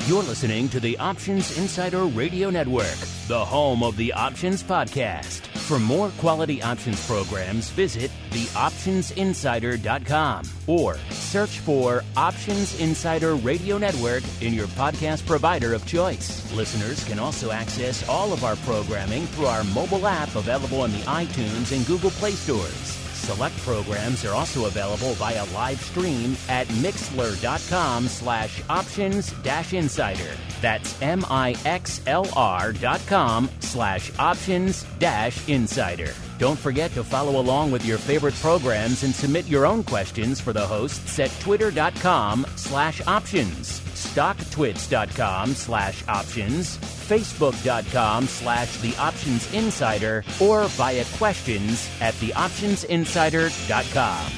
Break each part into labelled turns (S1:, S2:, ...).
S1: You're listening to the Options Insider Radio Network, the home of the Options Podcast. For more quality options programs, visit theoptionsinsider.com or search for Options Insider Radio Network in your podcast provider of choice. Listeners can also access all of our programming through our mobile app available in the iTunes and Google Play stores. Select programs are also available via live stream at mixlr.com/options-insider. That's mixlr.com/options-insider. Don't forget to follow along with your favorite programs and submit your own questions for the hosts at twitter.com/options, stocktwits.com/options, facebook.com/theoptionsinsider, or via questions at theoptionsinsider.com.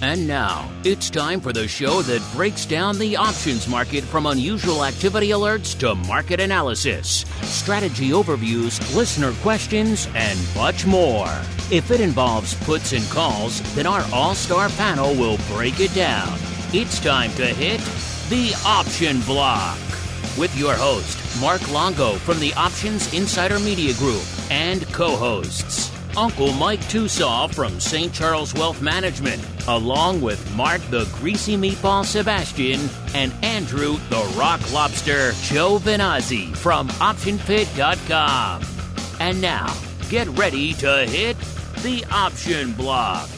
S1: And now, it's time for the show that breaks down the options market from unusual activity alerts to market analysis, strategy overviews, listener questions, and much more. If it involves puts and calls, then our all-star panel will break it down. It's time to hit the Option Block with your host, Mark Longo from the Options Insider Media Group, and co-hosts, Uncle Mike TOSAW from St. Charles Wealth Management, along with Mark the Greasy Meatball Sebastian and Andrew the Rock Lobster Giovinazzi from OptionFit.com. And now, get ready to hit the Option Block.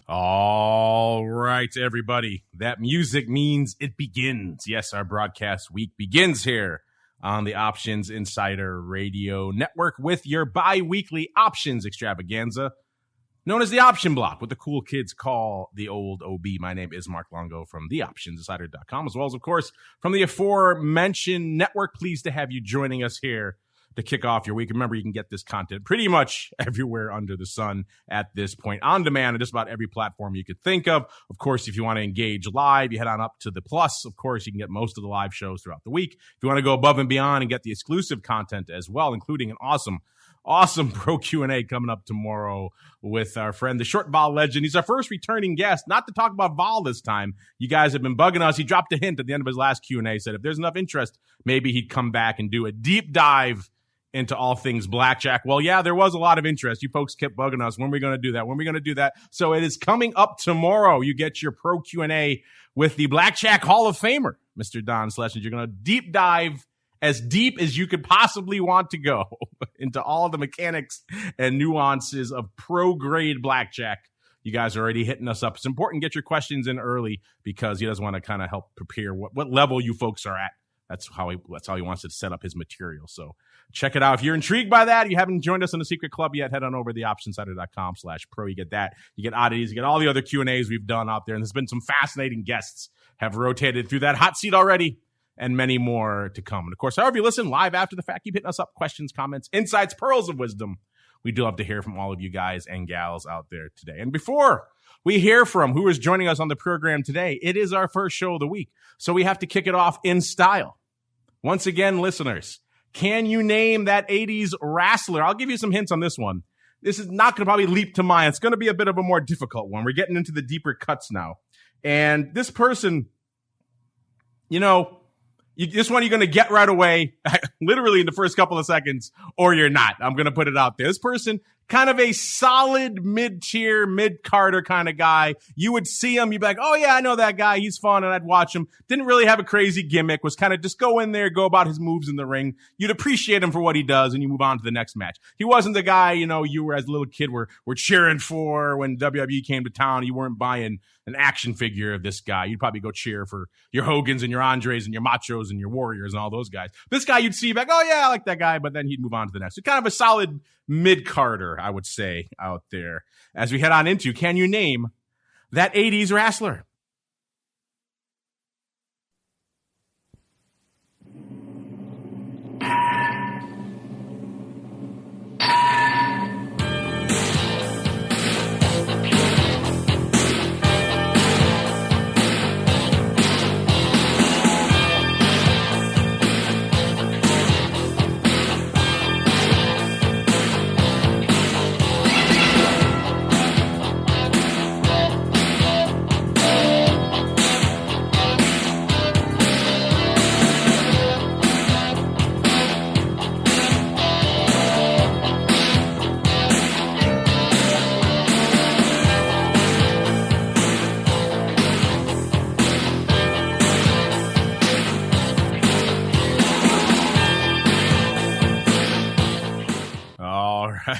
S2: All right, everybody. That music means it begins. Yes, our broadcast week begins here on the Options Insider Radio Network with your bi-weekly options extravaganza known as the Option Block, what the cool kids call the old OB. My name is Mark Longo from theoptionsinsider.com, as well as, of course, from the aforementioned network. Pleased to have you joining us here to kick off your week. Remember, you can get this content pretty much everywhere under the sun at this point, on demand on just about every platform you could think of. Of course, if you want to engage live, you head on up to the Plus. Of course, you can get most of the live shows throughout the week. If you want to go above and beyond and get the exclusive content as well, including an awesome pro Q&A coming up tomorrow with our friend, the short vol legend. He's our first returning guest, not to talk about vol this time. You guys have been bugging us. He dropped a hint at the end of his last Q&A, said if there's enough interest, maybe he'd come back and do a deep dive into all things blackjack. Well, yeah, there was a lot of interest. You folks kept bugging us. When are we going to do that? When are we going to do that? So it is coming up tomorrow. You get your pro Q&A with the Blackjack Hall of Famer, Mr. Don Schlesinger. You're going to deep dive as deep as you could possibly want to go into all the mechanics and nuances of pro-grade blackjack. You guys are already hitting us up. It's important to get your questions in early because he doesn't want to kind of help prepare what level you folks are at. That's how he wants to set up his material. So check it out. If you're intrigued by that, you haven't joined us in the secret club yet, head on over to theoptionsinsider.com/pro. You get that. You get oddities. You get all the other Q&As we've done out there. And there's been some fascinating guests have rotated through that hot seat already and many more to come. And of course, however you listen live after the fact, keep hitting us up. Questions, comments, insights, pearls of wisdom. We do love to hear from all of you guys and gals out there today. And before we hear from who is joining us on the program today, it is our first show of the week. So we have to kick it off in style. Once again, listeners, can you name that 80s wrestler? I'll give you some hints on this one. This is not going to probably leap to mind. It's going to be a bit of a more difficult one. We're getting into the deeper cuts now. And this person, this one you're going to get right away, literally in the first couple of seconds, or you're not. I'm going to put it out there. This person, kind of a solid mid-tier, mid-Carter kind of guy. You would see him, you'd be like, oh yeah, I know that guy. He's fun, and I'd watch him. Didn't really have a crazy gimmick, was kind of just go in there, go about his moves in the ring. You'd appreciate him for what he does, and you move on to the next match. He wasn't the guy, you were as a little kid were cheering for when WWE came to town. You weren't buying an action figure of this guy. You'd probably go cheer for your Hogans and your Andres and your Machos and your Warriors and all those guys. This guy you'd see, like, oh yeah, I like that guy, but then he'd move on to the next. So kind of a solid mid-Carter, I would say, out there. As we head on into, can you name that 80s wrestler?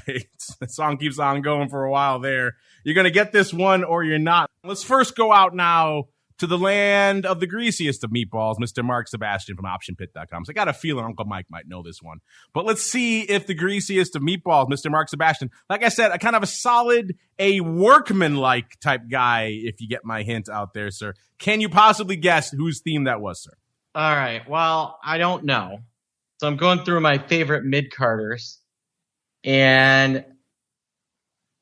S2: right. The song keeps on going for a while there. You're going to get this one or you're not. Let's first go out now to the land of the greasiest of meatballs, Mr. Mark Sebastian from OptionPit.com. So I got a feeling Uncle Mike might know this one. But let's see if the greasiest of meatballs, Mr. Mark Sebastian, like I said, a kind of a solid, a workman-like type guy, if you get my hint out there, sir. Can you possibly guess whose theme that was, sir?
S3: All right. Well, I don't know. So I'm going through my favorite mid-carders. And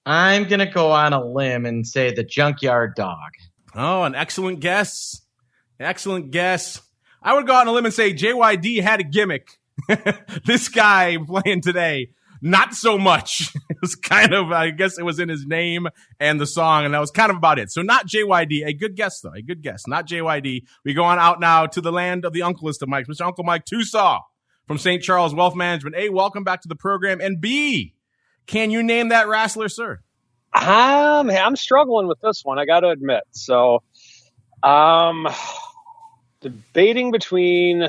S3: I'm going to go on a limb and say the Junkyard Dog.
S2: Oh, an excellent guess. Excellent guess. I would go out on a limb and say JYD had a gimmick. This guy playing today, not so much. It was kind of, I guess it was in his name and the song, and that was kind of about it. So not JYD. A good guess, though. A good guess. Not JYD. We go on out now to the land of the uncleest of Mikes, Mr. Uncle Mike TOSAW from St. Charles Wealth Management. A, welcome back to the program. And B, can you name that wrestler, sir?
S4: I'm struggling with this one, I got to admit. So, debating between,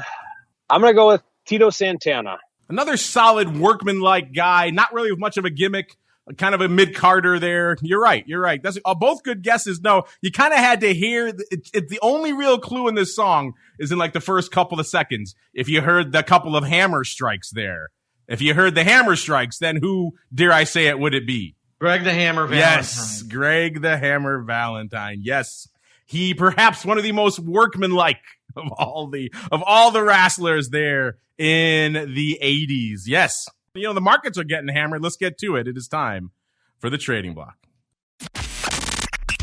S4: I'm going to go with Tito Santana.
S2: Another solid workman-like guy, not really with much of a gimmick, kind of a mid-carder there. You're right. That's both good guesses. No, you kind of had to hear, the only real clue in this song is in like the first couple of seconds. If you heard the couple of hammer strikes there. If you heard the hammer strikes, then who, dare I say it, would it be?
S3: Greg the Hammer Valentine.
S2: Yes, Greg the Hammer Valentine. Yes, he perhaps one of the most workmanlike of all the wrestlers there in the 80s. Yes, the markets are getting hammered. Let's get to it. It is time for the trading block.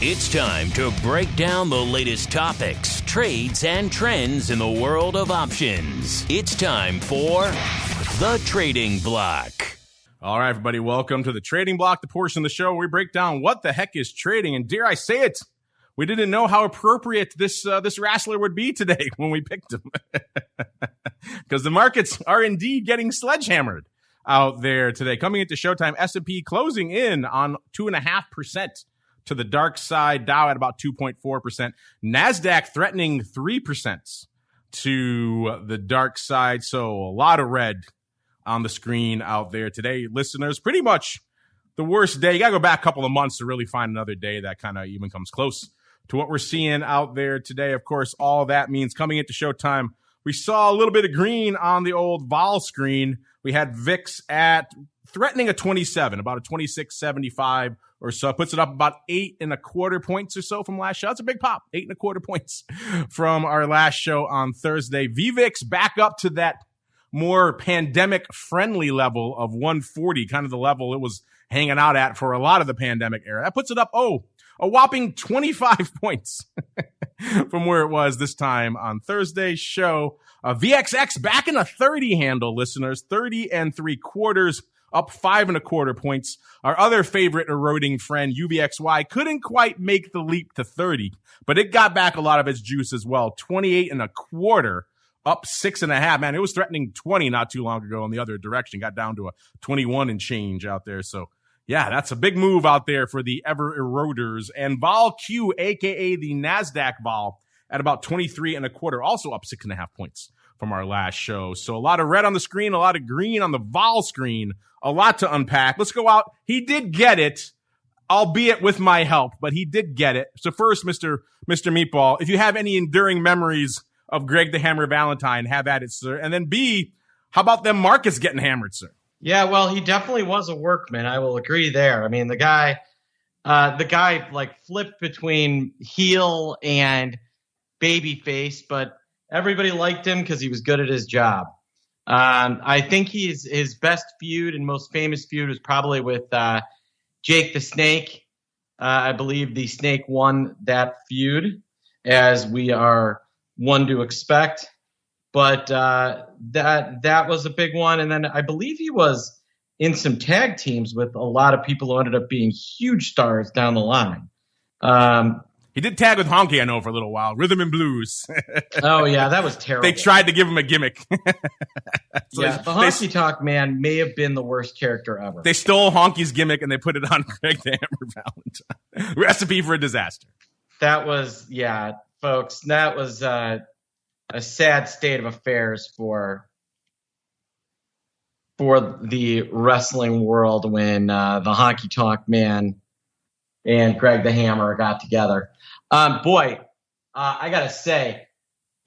S1: It's time to break down the latest topics, trades, and trends in the world of options. It's time for the trading block.
S2: All right, everybody, welcome to the trading block, the portion of the show where we break down what the heck is trading. And dare I say it, we didn't know how appropriate this wrestler would be today when we picked him. Because the markets are indeed getting sledgehammered out there today. Coming into showtime, S&P closing in on 2.5% to the dark side. Dow at about 2.4%. NASDAQ threatening 3% to the dark side. So a lot of red on the screen out there today, listeners. Pretty much the worst day. You got to go back a couple of months to really find another day that kind of even comes close to what we're seeing out there today. Of course, all that means coming into showtime, we saw a little bit of green on the old vol screen. We had VIX at threatening a 27, about a 26.75 or so. Puts it up about 8.25 points or so from last show. That's a big pop, 8.25 points from our last show on Thursday. VVIX back up to that more pandemic-friendly level of 140, kind of the level it was hanging out at for a lot of the pandemic era. That puts it up, a whopping 25 points from where it was this time on Thursday's show. VXX back in a 30 handle, listeners, 30.75, up 5.25 points. Our other favorite eroding friend, UVXY, couldn't quite make the leap to 30, but it got back a lot of its juice as well, 28.25. Up 6.5. Man, it was threatening 20 not too long ago in the other direction. Got down to a 21 and change out there. So, yeah, that's a big move out there for the ever eroders. And Vol Q, a.k.a. the NASDAQ Vol, at about 23.25, also up 6.5 points from our last show. So a lot of red on the screen, a lot of green on the Vol screen, a lot to unpack. Let's go out. He did get it, albeit with my help, but he did get it. So first, Mr. Meatball, if you have any enduring memories of Greg the Hammer Valentine, have at it, sir. And then B, how about them markets getting hammered, sir?
S3: Yeah, well, he definitely was a workman. I will agree there. I mean, the guy like flipped between heel and babyface, but everybody liked him because he was good at his job. I think his best feud and most famous feud was probably with Jake the Snake. I believe the Snake won that feud, as we are one to expect, but that was a big one. And then I believe he was in some tag teams with a lot of people who ended up being huge stars down the line.
S2: He did tag with Honky, I know, for a little while. Rhythm and Blues.
S3: Oh, yeah, that was terrible.
S2: They tried to give him a gimmick.
S3: So yeah, the Honky Talk Man may have been the worst character ever.
S2: They stole Honky's gimmick and they put it on Greg the Hammer Valentine. Recipe for a disaster.
S3: That was, yeah, folks, that was a sad state of affairs for for the wrestling world when the Honky Tonk Man and Greg the Hammer got together. I gotta say,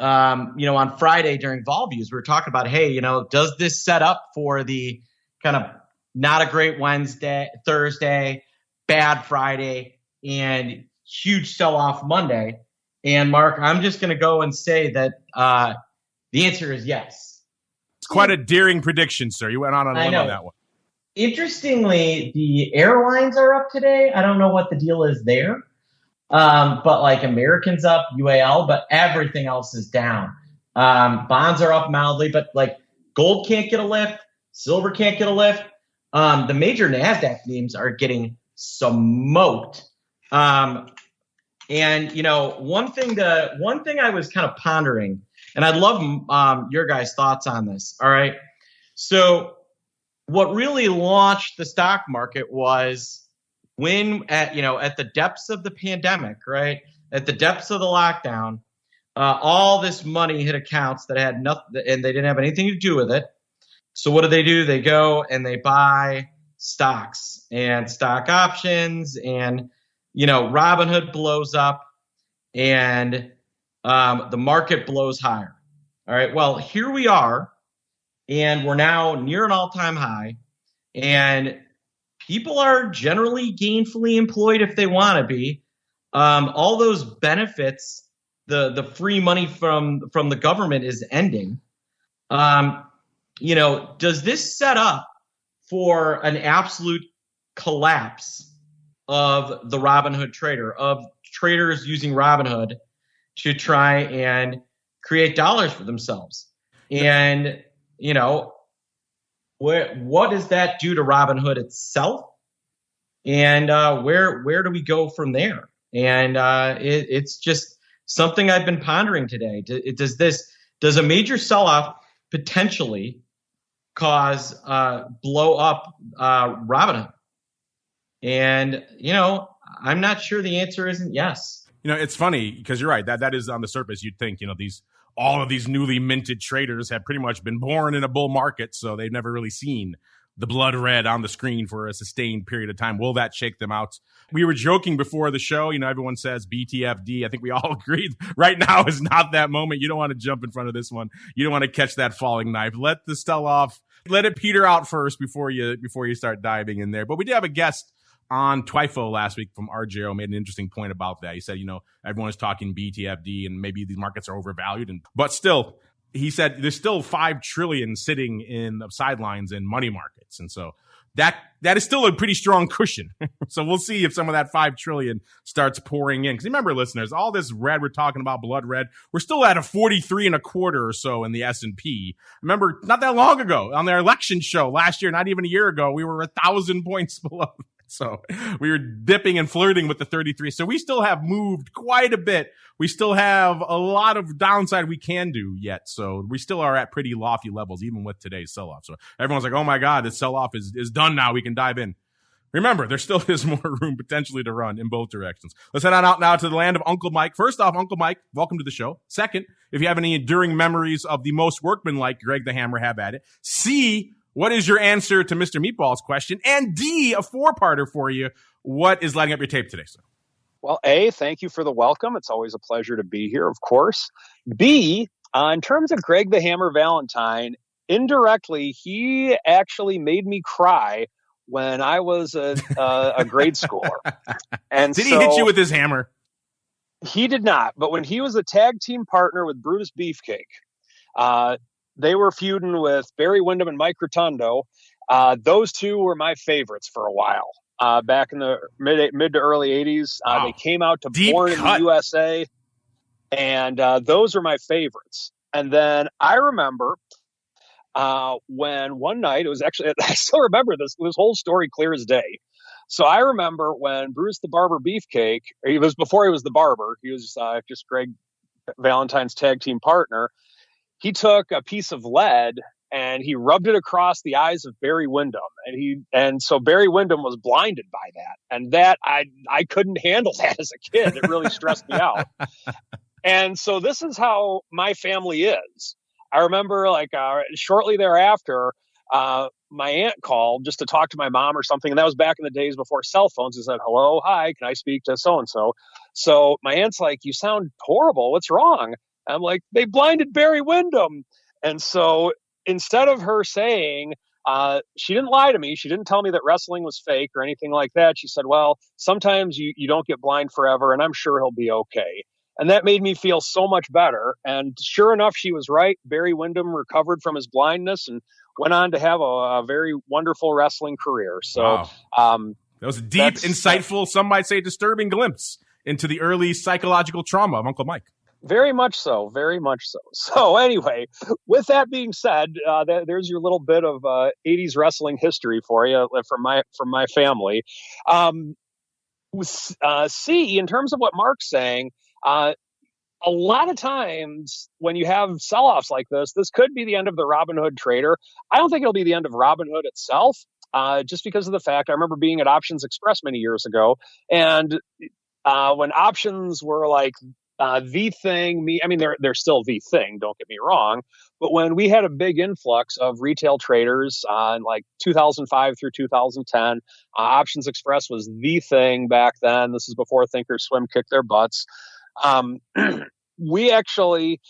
S3: on Friday during Vol Views, we were talking about, hey, does this set up for the kind of not a great Thursday, bad Friday, and huge sell-off Monday? And Mark, I'm just going to go and say that the answer is yes.
S2: It's quite a daring prediction, sir. You went on a limb on that one.
S3: Interestingly, the airlines are up today. I don't know what the deal is there. But like American's up, UAL, but everything else is down. Bonds are up mildly, but like gold can't get a lift, silver can't get a lift. The major NASDAQ names are getting smoked. And one thing I was kind of pondering, and I'd love your guys' thoughts on this. All right. So what really launched the stock market was when at the depths of the pandemic, right? At the depths of the lockdown, all this money hit accounts that had nothing, and they didn't have anything to do with it. So what do? They go and they buy stocks and stock options, and Robinhood blows up, and the market blows higher. All right. Well, here we are, and we're now near an all-time high, and people are generally gainfully employed if they want to be. All those benefits, the free money from the government is ending. Does this set up for an absolute collapse of the Robinhood trader, of traders using Robinhood to try and create dollars for themselves? And, what does that do to Robinhood itself? And where do we go from there? And it's just something I've been pondering today. Does a major sell-off potentially cause blow up Robinhood? And I'm not sure the answer isn't yes.
S2: It's funny because you're right. That is on the surface. You'd think all of these newly minted traders have pretty much been born in a bull market, so they've never really seen the blood red on the screen for a sustained period of time. Will that shake them out? We were joking before the show. Everyone says BTFD. I think we all agreed right now is not that moment. You don't want to jump in front of this one. You don't want to catch that falling knife. Let the sell off. Let it peter out first before you start diving in there. But we did have a guest on TWIFO last week from RJO, made an interesting point about that. He said, everyone is talking BTFD and maybe these markets are overvalued, but still, he said there's still $5 trillion sitting in the sidelines in money markets. And so that is still a pretty strong cushion. So we'll see if some of that $5 trillion starts pouring in. Because remember, listeners, all this red we're talking about, blood red, we're still at a 43.25 or so in the S&P. Remember, not that long ago on their election show last year, not even a year ago, we were 1,000 points below. So we were dipping and flirting with the 33. So we still have moved quite a bit. We still have a lot of downside we can do yet. So we still are at pretty lofty levels, even with today's sell-off. So everyone's like, oh my God, this sell-off is done now. We can dive in. Remember, there still is more room potentially to run in both directions. Let's head on out now to the land of Uncle Mike. First off, Uncle Mike, welcome to the show. Second, if you have any enduring memories of the most workmanlike Greg the Hammer, have at it. C, what is your answer to Mr. Meatball's question? And D, a four-parter for you. What is lighting up your tape today, sir?
S4: Well, A, thank you for the welcome. It's always a pleasure to be here, of course. B, in terms of Greg the Hammer Valentine, indirectly, he actually made me cry when I was a grade schooler. And
S2: did he hit you with his hammer?
S4: He did not. But when he was a tag team partner with Brutus Beefcake, they were feuding with Barry Windham and Mike Rotundo. Those two were my favorites for a while. Back in the mid to early 80s, wow. They came out to
S2: Deep
S4: Born
S2: cut.
S4: in the USA, and those are my favorites. And then I remember when one night, it was actually, I still remember this whole story clear as day. So I remember when Bruce the Barber Beefcake, it was before he was the barber, he was just Greg Valentine's tag team partner. He took a piece of lead and he rubbed it across the eyes of Barry Windham, and so Barry Windham was blinded by that, and that I couldn't handle that as a kid. It really stressed me out. And so this is how my family is. I remember, shortly thereafter, my aunt called just to talk to my mom or something. And that was back in the days before cell phones. He said, hello, hi, can I speak to so-and-so? So my aunt's like, you sound horrible. What's wrong? I'm like, they blinded Barry Windham. And so instead of her saying, she didn't lie to me. She didn't tell me that wrestling was fake or anything like that. She said, well, sometimes you don't get blind forever, and I'm sure he'll be okay. And that made me feel so much better. And sure enough, she was right. Barry Windham recovered from his blindness and went on to have a very wonderful wrestling career. So
S2: wow. That was a deep, insightful, some might say disturbing glimpse into the early psychological trauma of Uncle Mike.
S4: Very much so. Very much so. So anyway, with that being said, there's your little bit of 80s wrestling history for you from my family. C, in terms of what Mark's saying, a lot of times when you have sell-offs like this could be the end of the Robinhood trader. I don't think it'll be the end of Robinhood itself, just because of the fact I remember being at Options Express many years ago, and when options were like the thing, they're still the thing, don't get me wrong, but when we had a big influx of retail traders in like 2005 through 2010, Options Express was the thing back then. This is before Thinkorswim kicked their butts. We actually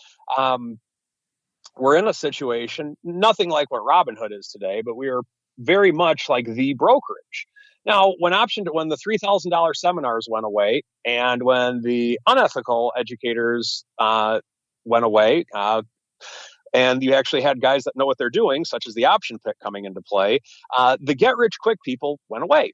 S4: were in a situation, nothing like what Robinhood is today, but we are very much like the brokerage. Now, when the $3,000 seminars went away, and when the unethical educators went away, and you actually had guys that know what they're doing, such as the option pick coming into play, the get-rich-quick people went away.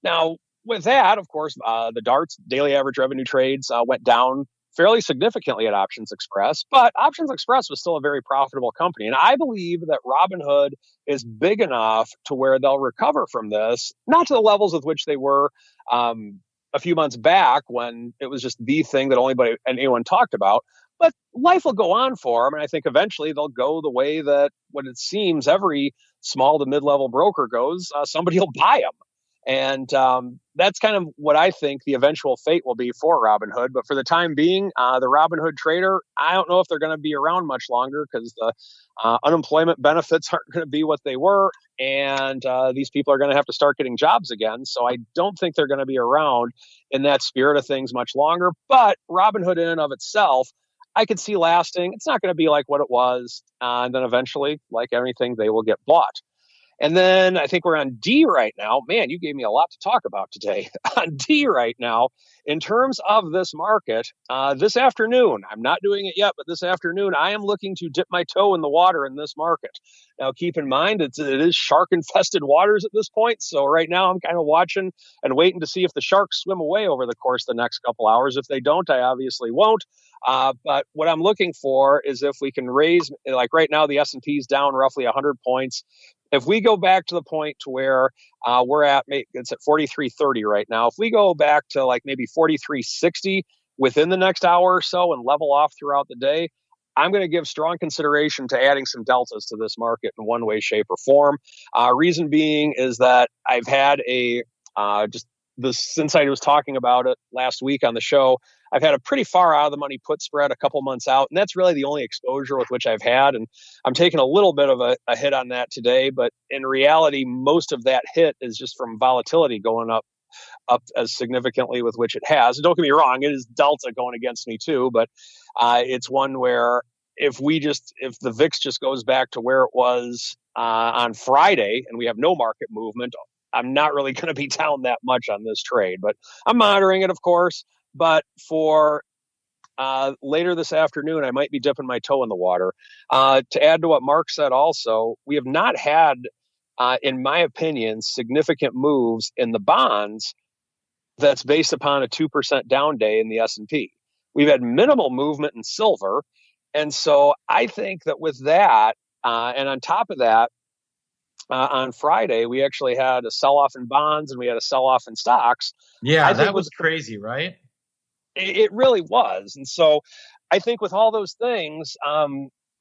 S4: Now, with that, of course, the DARTs, daily average revenue trades, went down fairly significantly at Options Express, but Options Express was still a very profitable company. And I believe that Robinhood is big enough to where they'll recover from this, not to the levels with which they were a few months back when it was just the thing that anyone talked about, but life will go on for them. And I think eventually they'll go the way that what it seems every small to mid-level broker goes, somebody will buy them. And that's kind of what I think the eventual fate will be for Robinhood. But for the time being, the Robinhood trader, I don't know if they're going to be around much longer because the unemployment benefits aren't going to be what they were. And these people are going to have to start getting jobs again. So I don't think they're going to be around in that spirit of things much longer. But Robinhood in and of itself, I could see lasting. It's not going to be like what it was. And then eventually, like everything, they will get bought. And then I think we're on D right now. Man, you gave me a lot to talk about today. On D right now, in terms of this market, this afternoon, I'm not doing it yet, but this afternoon, I am looking to dip my toe in the water in this market. Now, keep in mind, it is shark-infested waters at this point. So right now, I'm kind of watching and waiting to see if the sharks swim away over the course of the next couple hours. If they don't, I obviously won't. But what I'm looking for is if we can raise, like right now, the S&P is down roughly 100 points. If we go back to the point to where we're at, it's at 43.30 right now. If we go back to like maybe 43.60 within the next hour or so and level off throughout the day, I'm going to give strong consideration to adding some deltas to this market in one way, shape, or form. Reason being is that I've had since I was talking about it last week on the show, I've had a pretty far out of the money put spread a couple months out, and that's really the only exposure with which I've had. And I'm taking a little bit of a hit on that today, but in reality, most of that hit is just from volatility going up as significantly with which it has. And don't get me wrong, it is delta going against me too, but it's one where if the VIX just goes back to where it was on Friday and we have no market movement, I'm not really going to be down that much on this trade, but I'm monitoring it, of course. But for later this afternoon, I might be dipping my toe in the water. To add to what Mark said also, we have not had, in my opinion, significant moves in the bonds that's based upon a 2% down day in the S&P. We've had minimal movement in silver. And so I think that with that, and on top of that, on Friday, we actually had a sell-off in bonds and we had a sell-off in stocks.
S3: Yeah, that was crazy, right?
S4: It really was. And so I think with all those things,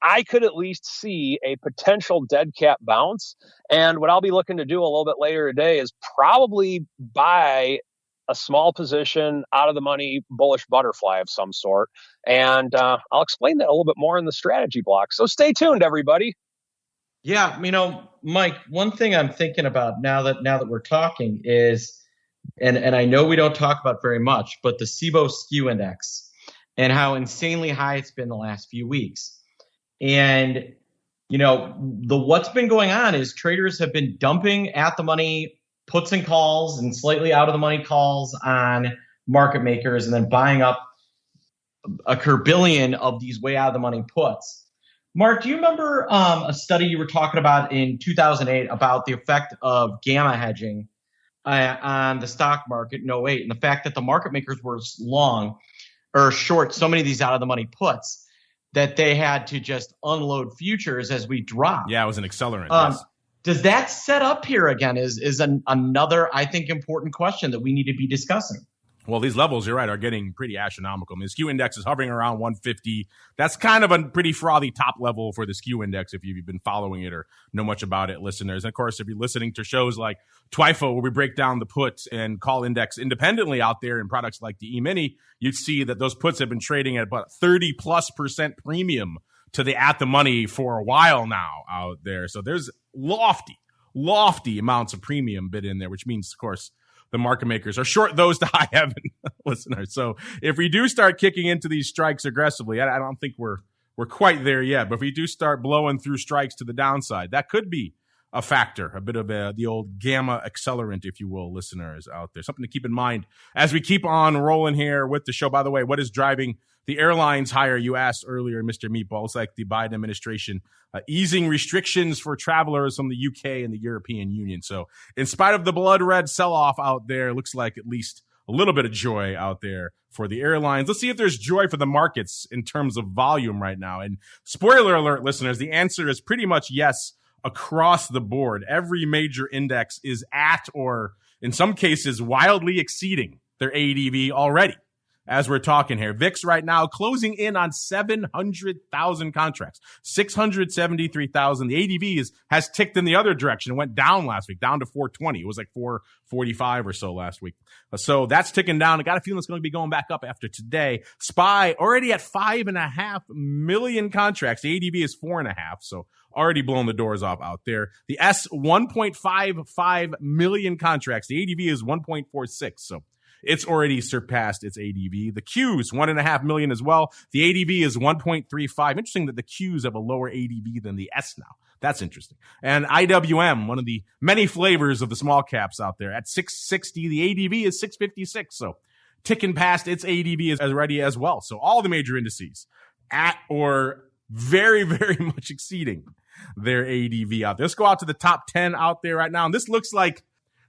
S4: I could at least see a potential dead cat bounce. And what I'll be looking to do a little bit later today is probably buy a small position out of the money bullish butterfly of some sort. And I'll explain that a little bit more in the strategy block. So stay tuned, everybody.
S3: Yeah, Mike, one thing I'm thinking about now that we're talking is, and I know we don't talk about very much, but the SIBO skew index and how insanely high it's been the last few weeks. And what's been going on is traders have been dumping at the money puts and calls and slightly out of the money calls on market makers, and then buying up a curbillion of these way out of the money puts. Mark, do you remember a study you were talking about in 2008 about the effect of gamma hedging on the stock market in 08, and the fact that the market makers were long or short so many of these out of the money puts that they had to just unload futures as we drop?
S2: Yeah, it was an accelerant. Yes.
S3: Does that set up here again is another, I think, important question that we need to be discussing?
S2: Well, these levels, you're right, are getting pretty astronomical. I mean, the skew index is hovering around 150. That's kind of a pretty frothy top level for the skew index if you've been following it or know much about it, listeners. And of course, if you're listening to shows like TWIFO, where we break down the puts and call index independently out there in products like the E-mini, you'd see that those puts have been trading at about 30+% premium to the at the money for a while now out there. So there's lofty amounts of premium bid in there, which means, of course, the market makers are short those to high heaven, listeners. So if we do start kicking into these strikes aggressively, I don't think we're quite there yet, but if we do start blowing through strikes to the downside, that could be a factor, a bit of the old gamma accelerant, if you will, listeners out there. Something to keep in mind as we keep on rolling here with the show. By the way, what is driving the airlines higher? You asked earlier, Mr. Meatball. It's like the Biden administration easing restrictions for travelers from the UK and the European Union. So in spite of the blood red sell-off out there, looks like at least a little bit of joy out there for the airlines. Let's see if there's joy for the markets in terms of volume right now. And spoiler alert, listeners, the answer is pretty much yes across the board. Every major index is at, or in some cases, wildly exceeding their ADV already. As we're talking here, VIX right now closing in on 700,000 contracts, 673,000. The ADV has ticked in the other direction. It went down last week, down to 420. It was like 445 or so last week. So that's ticking down. I got a feeling it's going to be going back up after today. SPY already at 5.5 million contracts. The ADV is 4.5. So already blowing the doors off out there. The S 1.55 million contracts. The ADV is 1.46. So it's already surpassed its ADV. The Qs, 1.5 million as well. The ADV is 1.35. Interesting that the Qs have a lower ADV than the S now. That's interesting. And IWM, one of the many flavors of the small caps out there, at 660. The ADV is 656. So ticking past its ADV is already as well. So all the major indices at or very, very much exceeding their ADV out there. Let's go out to the top 10 out there right now. And this looks like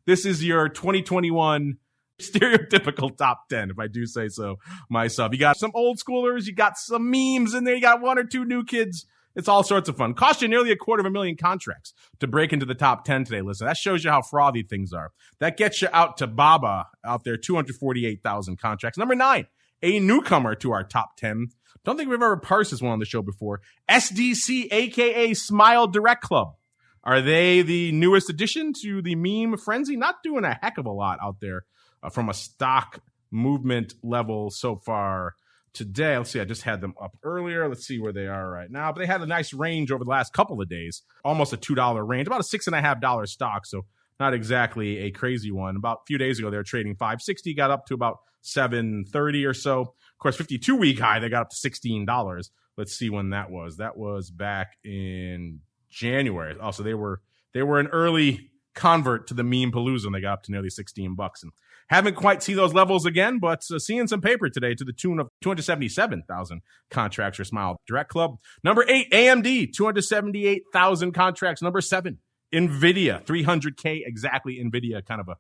S2: this is your 2021 stereotypical top 10, if I do say so myself. You got some old schoolers, you got some memes in there, you got one or two new kids. It's all sorts of fun. Cost you nearly 250,000 contracts to break into the top 10 today. Listen, that shows you how frothy things are. That gets you out to Baba out there, 248,000 contracts. Number 9, a newcomer to our top 10. Don't think we've ever parsed this one on the show before. SDC, aka Smile Direct Club. Are they the newest addition to the meme frenzy? Not doing a heck of a lot out there from a stock movement level so far today. Let's see, I just had them up earlier. Let's see where they are right now. But they had a nice range over the last couple of days, almost a $2 range, about a $6.50 stock. So not exactly a crazy one. About a few days ago, they were trading $5.60, got up to about $7.30 or so. Of course, 52-week high, they got up to $16. Let's see when that was. That was back in January. Also, they were an early convert to the meme palooza, and they got up to nearly $16. And haven't quite seen those levels again, but seeing some paper today to the tune of 277,000 contracts for Smile Direct Club. Number 8, AMD, 278,000 contracts. Number 7, NVIDIA, 300K exactly. NVIDIA, kind of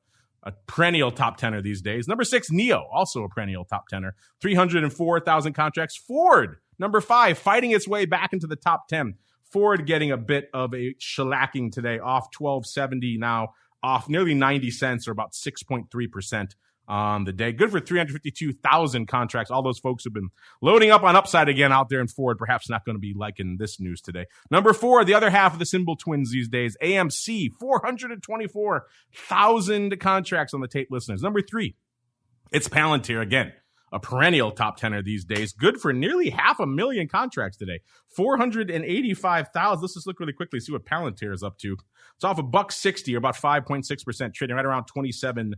S2: a perennial top 10er these days. Number 6, NEO, also a perennial top 10er, 304,000 contracts. Ford, number 5, fighting its way back into the top 10. Ford getting a bit of a shellacking today, off 1270 now, off nearly 90 cents or about 6.3% on the day. Good for 352,000 contracts. All those folks have been loading up on upside again out there in Ford. Perhaps not going to be liking this news today. Number 4, the other half of the symbol twins these days, AMC, 424,000 contracts on the tape, listeners. Number 3, it's Palantir again. a perennial top tenner these days. Good for nearly 500,000 contracts today. 485,000. Let's just look really quickly, see what Palantir is up to. It's off $1.60 or about 5.6%, trading right around $27.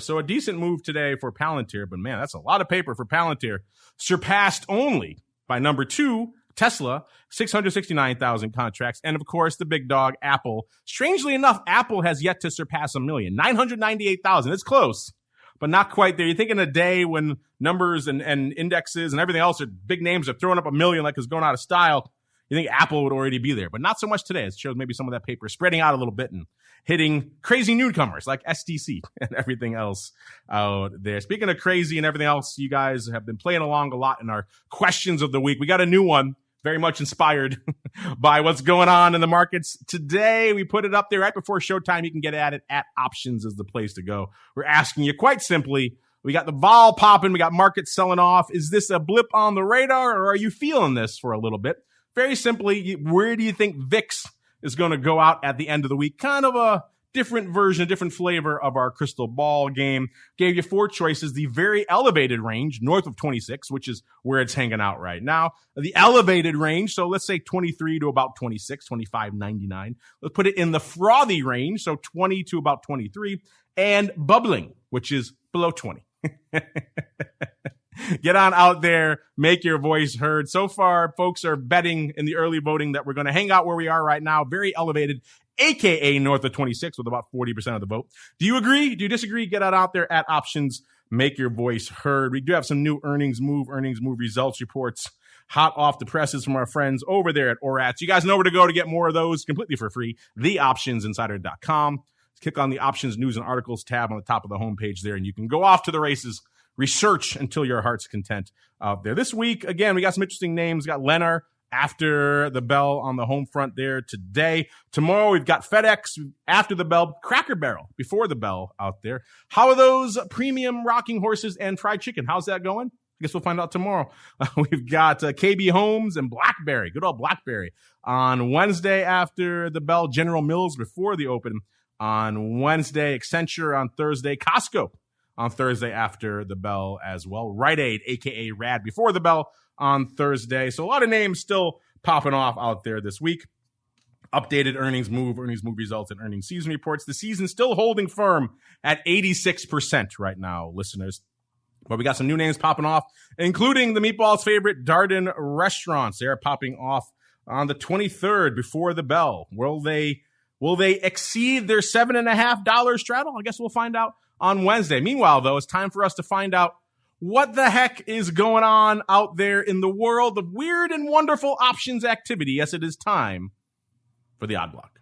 S2: So a decent move today for Palantir, but man, that's a lot of paper for Palantir. Surpassed only by number 2, Tesla, 669,000 contracts. And of course, the big dog, Apple. Strangely enough, Apple has yet to surpass 1 million, 998,000. It's close, but not quite there. You think in a day when numbers and indexes and everything else are big names are throwing up 1 million like it's going out of style, you think Apple would already be there, but not so much today. It shows maybe some of that paper spreading out a little bit and hitting crazy newcomers like STC and everything else out there. Speaking of crazy and everything else, you guys have been playing along a lot in our questions of the week. We got a new one, very much inspired by what's going on in the markets today. We put it up there right before showtime. You can get at it at Options is the place to go. We're asking you quite simply, we got the vol popping, we got markets selling off. Is this a blip on the radar, or are you feeling this for a little bit? Very simply, where do you think VIX is going to go out at the end of the week? Kind of a different version, different flavor of our crystal ball game. Gave you 4 choices. The very elevated range, north of 26, which is where it's hanging out right now. The elevated range, so let's say 23 to about 26, 25.99. Let's put it in the frothy range, so 20 to about 23. And bubbling, which is below 20. Get on out there, make your voice heard. So far, folks are betting in the early voting that we're going to hang out where we are right now, very elevated, aka north of 26 with about 40% of the vote. Do you agree? Do you disagree? Get out there at Options, make your voice heard. We do have some new earnings move results reports hot off the presses from our friends over there at ORATS. You guys know where to go to get more of those completely for free, theoptionsinsider.com. Click on the Options News and Articles tab on the top of the homepage there, and you can go off to the races. Research until your heart's content out there. This week, again, we got some interesting names. We got Lennar after the bell on the home front there today. Tomorrow, we've got FedEx after the bell, Cracker Barrel before the bell out there. How are those premium rocking horses and fried chicken? How's that going? I guess we'll find out tomorrow. We've got KB Homes and BlackBerry, good old BlackBerry, on Wednesday after the bell. General Mills before the open on Wednesday. Accenture on Thursday. Costco on Thursday after the bell as well. Rite Aid, a.k.a. RAD, before the bell on Thursday. So a lot of names still popping off out there this week. Updated earnings move results, and earnings season reports. The season still holding firm at 86% right now, listeners. But we got some new names popping off, including the Meatball's favorite Darden restaurants. They're popping off on the 23rd before the bell. Will they exceed their $7.50 straddle? I guess we'll find out on Wednesday. Meanwhile, though, it's time for us to find out what the heck is going on out there in the world of weird and wonderful options activity. Yes, it is time for the Odd Block.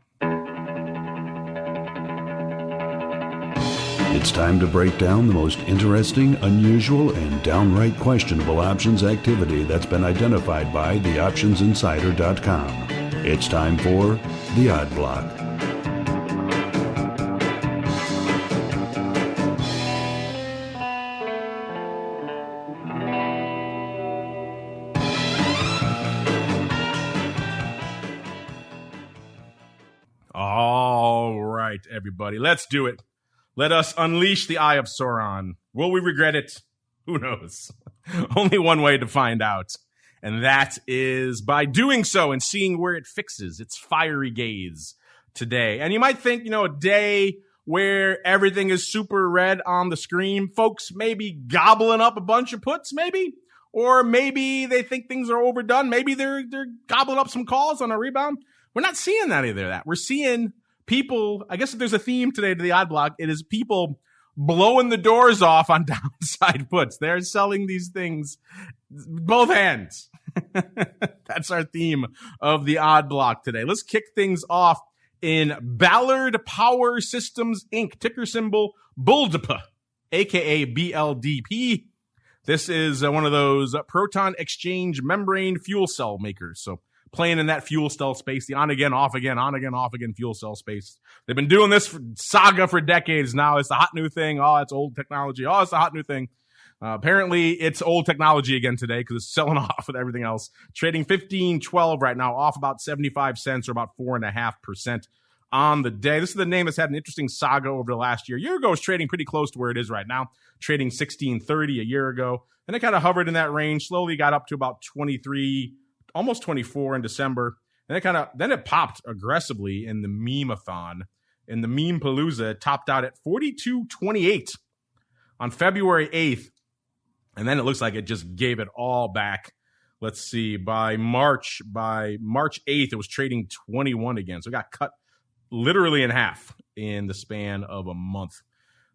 S5: It's time to break down the most interesting, unusual, and downright questionable options activity that's been identified by theoptionsinsider.com. It's time for the Odd Block.
S2: All right, everybody, let's do it. Let us unleash the Eye of Sauron. Will we regret it? Who knows? Only one way to find out, and that is by doing so and seeing where it fixes its fiery gaze today. And you might think, a day where everything is super red on the screen, folks maybe gobbling up a bunch of puts, maybe, or maybe they think things are overdone. Maybe they're gobbling up some calls on a rebound. We're not seeing that either. That we're seeing people. I guess if there's a theme today to the Odd Block, it is people blowing the doors off on downside puts. They're selling these things both hands. That's our theme of the Odd Block today. Let's kick things off in Ballard Power Systems Inc., ticker symbol BLDP, aka BLDP. This is one of those proton exchange membrane fuel cell makers. So playing in that fuel cell space, the on again, off again fuel cell space. They've been doing this saga for decades now. It's the hot new thing. Oh, it's old technology. Oh, it's the hot new thing. Apparently, it's old technology again today because it's selling off with everything else. Trading $15.12 right now, off about 75 cents or about 4.5% on the day. This is the name that's had an interesting saga over the last year. A year ago, it was trading pretty close to where it is right now, trading 16.30 a year ago. And it kind of hovered in that range, slowly got up to about 23, almost 24 in December. And then it popped aggressively in the meme-a-thon. In the meme palooza, it topped out at 42.28 on February 8th. And then it looks like it just gave it all back. Let's see, by March 8th, it was trading 21 again. So it got cut literally in half in the span of a month.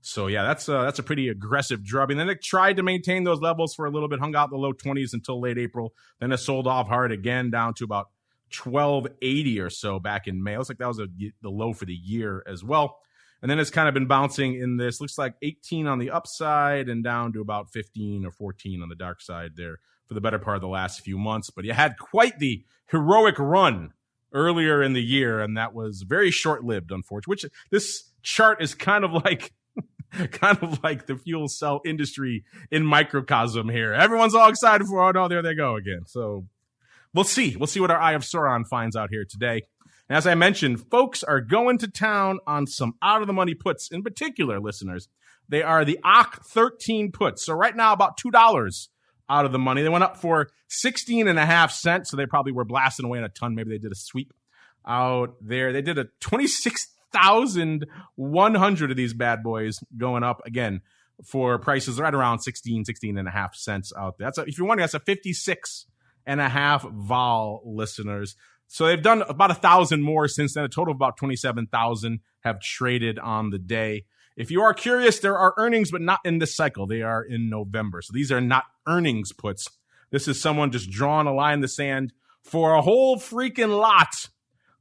S2: So yeah, that's a pretty aggressive drop. And then it tried to maintain those levels for a little bit, hung out in the low 20s until late April. Then it sold off hard again down to about 1280 or so back in May. It looks like that was the low for the year as well. And then it's kind of been bouncing in this, looks like 18 on the upside and down to about 15 or 14 on the dark side there for the better part of the last few months. But you had quite the heroic run earlier in the year, and that was very short-lived, unfortunately, which this chart is kind of like the fuel cell industry in microcosm here. Everyone's all excited for, oh no, there they go again. So we'll see. We'll see what our Eye of Sauron finds out here today. And as I mentioned, folks are going to town on some out-of-the-money puts. In particular, listeners, they are the OC13 puts. So right now, about $2 out of the money. They went up for 16.5 cents, so they probably were blasting away in a ton. Maybe they did a sweep out there. They did a 26,100 of these bad boys going up again for prices right around 16.5 cents out there. If you're wondering, that's a 56.5 vol, listeners. So they've done about 1,000 more since then. A total of about 27,000 have traded on the day. If you are curious, there are earnings, but not in this cycle. They are in November. So these are not earnings puts. This is someone just drawing a line in the sand for a whole freaking lot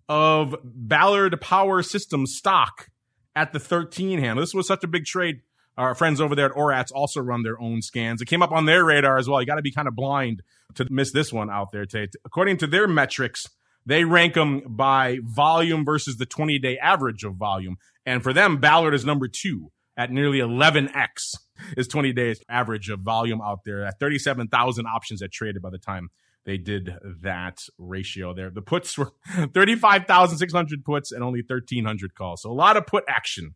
S2: of Ballard Power Systems stock at the 13 handle. This was such a big trade. Our friends over there at Orats also run their own scans. It came up on their radar as well. You got to be kind of blind to miss this one out there today. According to their metrics, they rank them by volume versus the 20-day average of volume. And for them, Ballard is number 2 at nearly 11x is 20 days average of volume out there at 37,000 options that traded by the time they did that ratio there. The puts were 35,600 puts and only 1,300 calls. So a lot of put action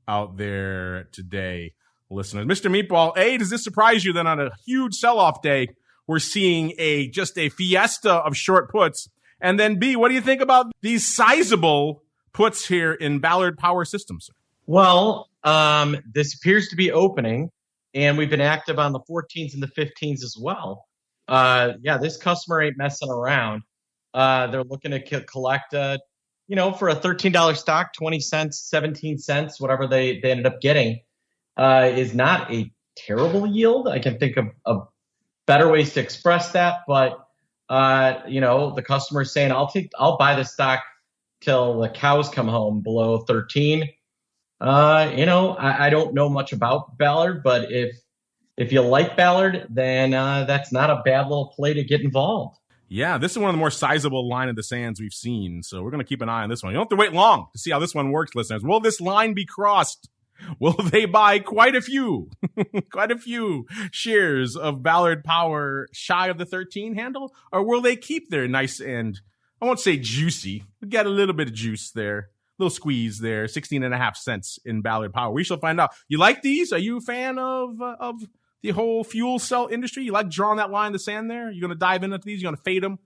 S2: out there today, listeners. Mr. Meatball, A, does this surprise you that on a huge sell-off day, we're seeing just a fiesta of short puts? And then B, what do you think about these sizable puts here in Ballard Power Systems?
S3: Well, this appears to be opening, and we've been active on the 14s and the 15s as well. This customer ain't messing around. They're looking to collect, for a $13 stock, 20 cents, 17 cents, whatever they ended up getting, is not a terrible yield. I can think of better ways to express that, but the customer's saying, I'll buy the stock till the cows come home below 13. I don't know much about Ballard, but if you like Ballard, then that's not a bad little play to get involved.
S2: Yeah, this is one of the more sizable line in the sands we've seen. So we're going to keep an eye on this one. You don't have to wait long to see how this one works, listeners. Will this line be crossed? Will they buy quite a few shares of Ballard Power shy of the 13 handle? Or will they keep their nice and, I won't say juicy, but get a little bit of juice there, little squeeze there, 16.5 cents in Ballard Power? We shall find out. You like these? Are you a fan of the whole fuel cell industry? You like drawing that line in the sand there? You're going to dive into these? You're going to fade them?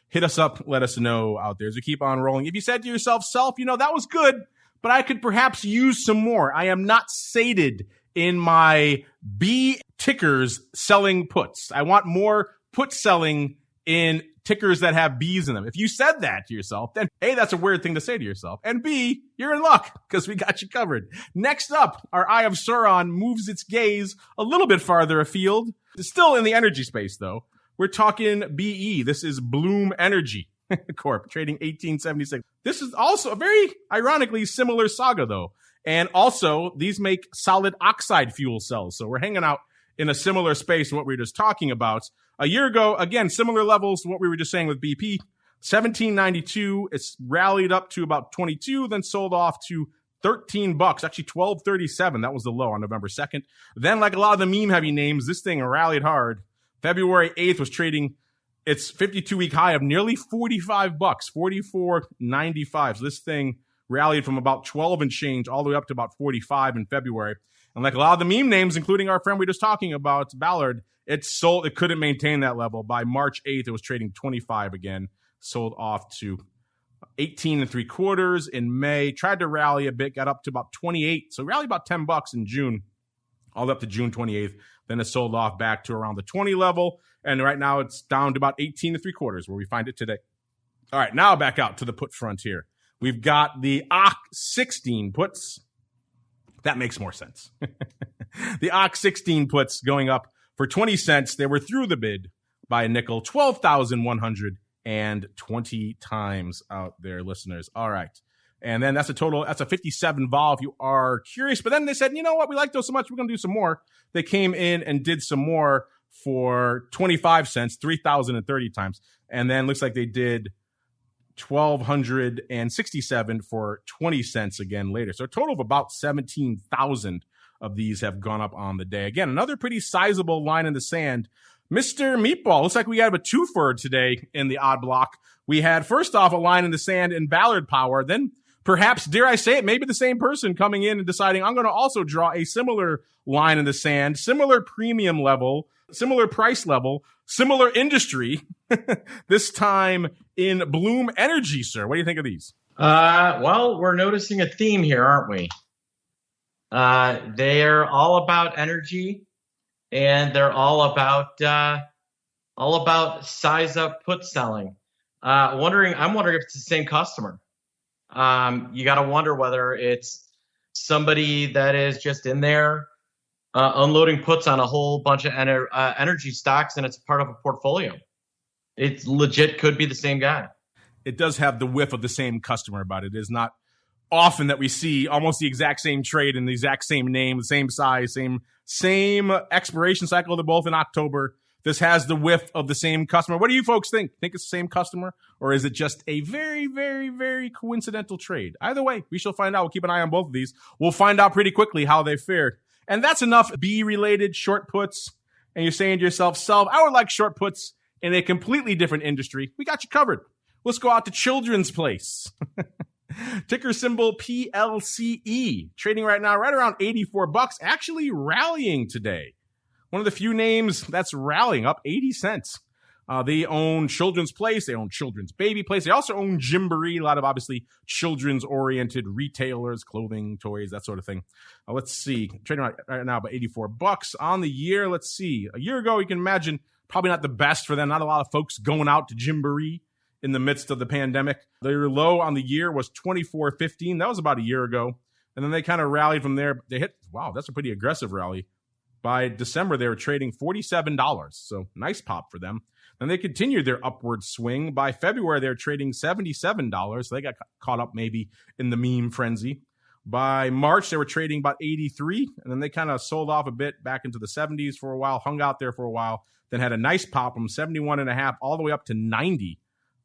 S2: Hit us up. Let us know out there as we keep on rolling. If you said to yourself, that was good, but I could perhaps use some more. I am not sated in my B tickers selling puts. I want more put selling in tickers that have B's in them. If you said that to yourself, then A, that's a weird thing to say to yourself. And B, you're in luck because we got you covered. Next up, our Eye of Sauron moves its gaze a little bit farther afield. It's still in the energy space, though. We're talking BE. This is Bloom Energy Corp, trading 1876. This is also a very ironically similar saga, though. And also, these make solid oxide fuel cells. So we're hanging out in a similar space to what we were just talking about. A year ago, again, similar levels to what we were just saying with BP. 1792, it's rallied up to about 22, then sold off to $13, actually $12.37. That was the low on November 2nd. Then, like a lot of the meme-heavy names, this thing rallied hard. February 8th was trading its 52-week high of nearly $45, $44.95. So this thing rallied from about 12 and change all the way up to about 45 in February. And like a lot of the meme names, including our friend we just talking about, Ballard, it couldn't maintain that level. By March 8th, it was trading 25 again, sold off to 18 3/4 in May, tried to rally a bit, got up to about 28. So rallied about $10 in June, all the way up to June 28th. Then it sold off back to around the 20 level. And right now it's down to about 18 3/4 where we find it today. All right, now back out to the put front here. We've got the AAPL 16 puts. That makes more sense. The AAPL 16 puts going up for 20 cents. They were through the bid by a nickel, 12,120 times out there, listeners. All right. And then that's a 57 vol if you are curious. But then they said, you know what? We like those so much, we're going to do some more. They came in and did some more for 25 cents, 3,030 times. And then looks like they did 1,267 for 20 cents again later. So a total of about 17,000 of these have gone up on the day. Again, another pretty sizable line in the sand. Mr. Meatball, looks like we have a twofer today in the odd block. We had, first off, a line in the sand in Ballard Power. Then perhaps, dare I say it, maybe the same person coming in and deciding, I'm going to also draw a similar line in the sand, similar premium level, similar price level, similar industry, this time in Bloom Energy, sir. What do you think of these?
S3: Well, we're noticing a theme here, aren't we? They're all about energy, and they're all about size up put selling. I'm wondering if it's the same customer. You got to wonder whether it's somebody that is just in there unloading puts on a whole bunch of energy stocks, and it's part of a portfolio. It legit could be the same guy.
S2: It does have the whiff of the same customer, but it is not often that we see almost the exact same trade and the exact same name, the same size, same expiration cycle. They're both in October. This has the whiff of the same customer. What do you folks think? Think it's the same customer, or is it just a very, very, very coincidental trade? Either way, we shall find out. We'll keep an eye on both of these. We'll find out pretty quickly how they fared. And that's enough B-related short puts. And you're saying to yourself, I would like short puts in a completely different industry. We got you covered. Let's go out to Children's Place. Ticker symbol PLCE. Trading right now right around $84. Actually rallying today. One of the few names that's rallying, up 80 cents. They own Children's Place. They own Children's Baby Place. They also own Gymboree, a lot of obviously children's-oriented retailers, clothing, toys, that sort of thing. Let's see. Trading right now about $84 on the year. Let's see. A year ago, you can imagine, probably not the best for them. Not a lot of folks going out to Gymboree in the midst of the pandemic. Their low on the year was $24.15. That was about a year ago. And then they kind of rallied from there. They hit, wow, that's a pretty aggressive rally. By December, they were trading $47. So nice pop for them. Then they continued their upward swing. By February, they were trading $77. So they got caught up maybe in the meme frenzy. By March, they were trading about $83. And then they kind of sold off a bit back into the 70s for a while, hung out there for a while, then had a nice pop from 71.5 all the way up to 90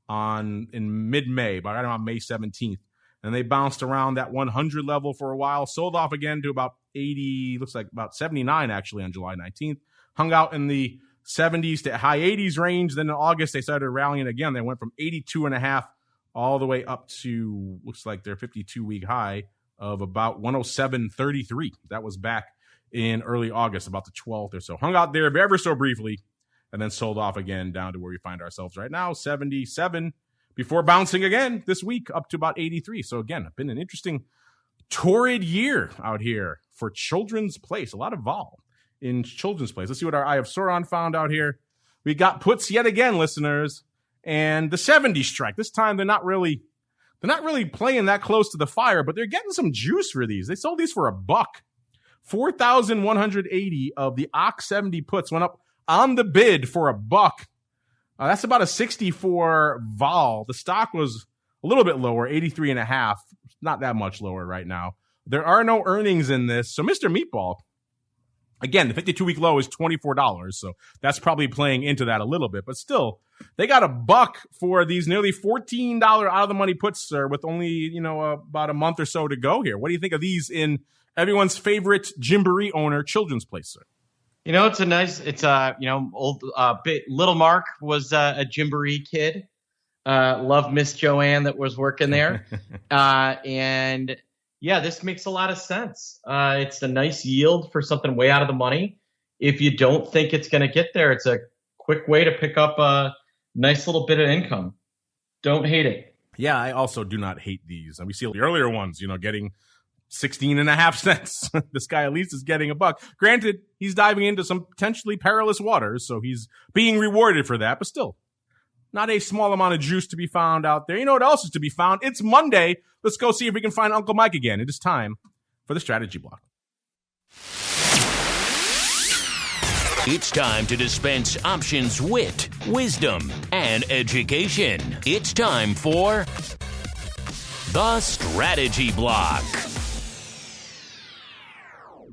S2: in mid-May, by right around May 17th. And they bounced around that 100 level for a while, sold off again to about 80, looks like about 79 actually on July 19th. Hung out in the 70s to high 80s range. Then in August, they started rallying again. They went from 82.5 all the way up to, looks like their 52-week high of about 107.33. That was back in early August, about the 12th or so. Hung out there ever so briefly and then sold off again down to where we find ourselves right now, 77. Before bouncing again this week up to about 83. So again, been an interesting, torrid year out here for Children's Place. A lot of vol in Children's Place. Let's see what our Eye of Sauron found out here. We got puts yet again, listeners, and the 70 strike. This time they're not really playing that close to the fire, but they're getting some juice for these. They sold these for $1. 4,180 of the AAPL 70 puts went up on the bid for $1. That's about a 64 vol. The stock was a little bit lower, 83.5. Not that much lower right now. There are no earnings in this. So Mr. Meatball, again, the 52-week low is $24. So that's probably playing into that a little bit. But still, they got $1 for these nearly $14 out of the money puts, sir, with only, about a month or so to go here. What do you think of these in everyone's favorite Gymboree owner, Children's Place, sir?
S3: It's a nice, old, Little Mark was a Gymboree kid. Love Miss Joanne that was working there. And yeah, this makes a lot of sense. It's a nice yield for something way out of the money. If you don't think it's going to get there, it's a quick way to pick up a nice little bit of income. Don't hate it.
S2: Yeah, I also do not hate these. And we see the earlier ones, getting 16.5 cents. This guy at least is getting $1. Granted, he's diving into some potentially perilous waters, so he's being rewarded for that, but still, not a small amount of juice to be found out there. You know what else is to be found? It's Monday. Let's go see if we can find Uncle Mike again. It is time for the strategy block.
S1: It's time to dispense options, wit, wisdom, and education. It's time for the strategy block.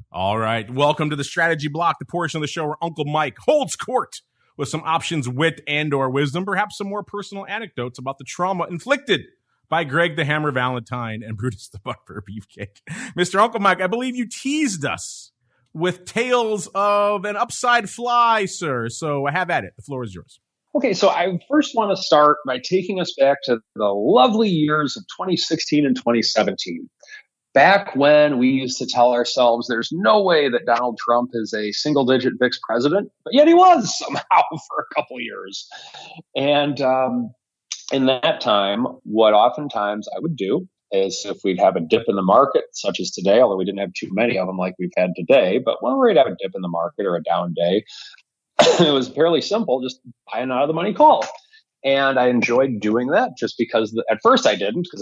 S2: All right. Welcome to the strategy block, the portion of the show where Uncle Mike holds court with some options, wit, and/or wisdom, perhaps some more personal anecdotes about the trauma inflicted by Greg the Hammer Valentine and Brutus the Butler Beefcake. Mr. Uncle Mike, I believe you teased us with tales of an upside fly, sir. So have at it. The floor is yours.
S4: Okay, so I first want to start by taking us back to the lovely years of 2016 and 2017. Back when we used to tell ourselves there's no way that Donald Trump is a single-digit VIX president, but yet he was somehow for a couple of years. And in that time, what oftentimes I would do is if we'd have a dip in the market, such as today, although we didn't have too many of them like we've had today, but when we'd have a dip in the market or a down day, it was fairly simple, just buy an out of the money call. And I enjoyed doing that just because at first I didn't, because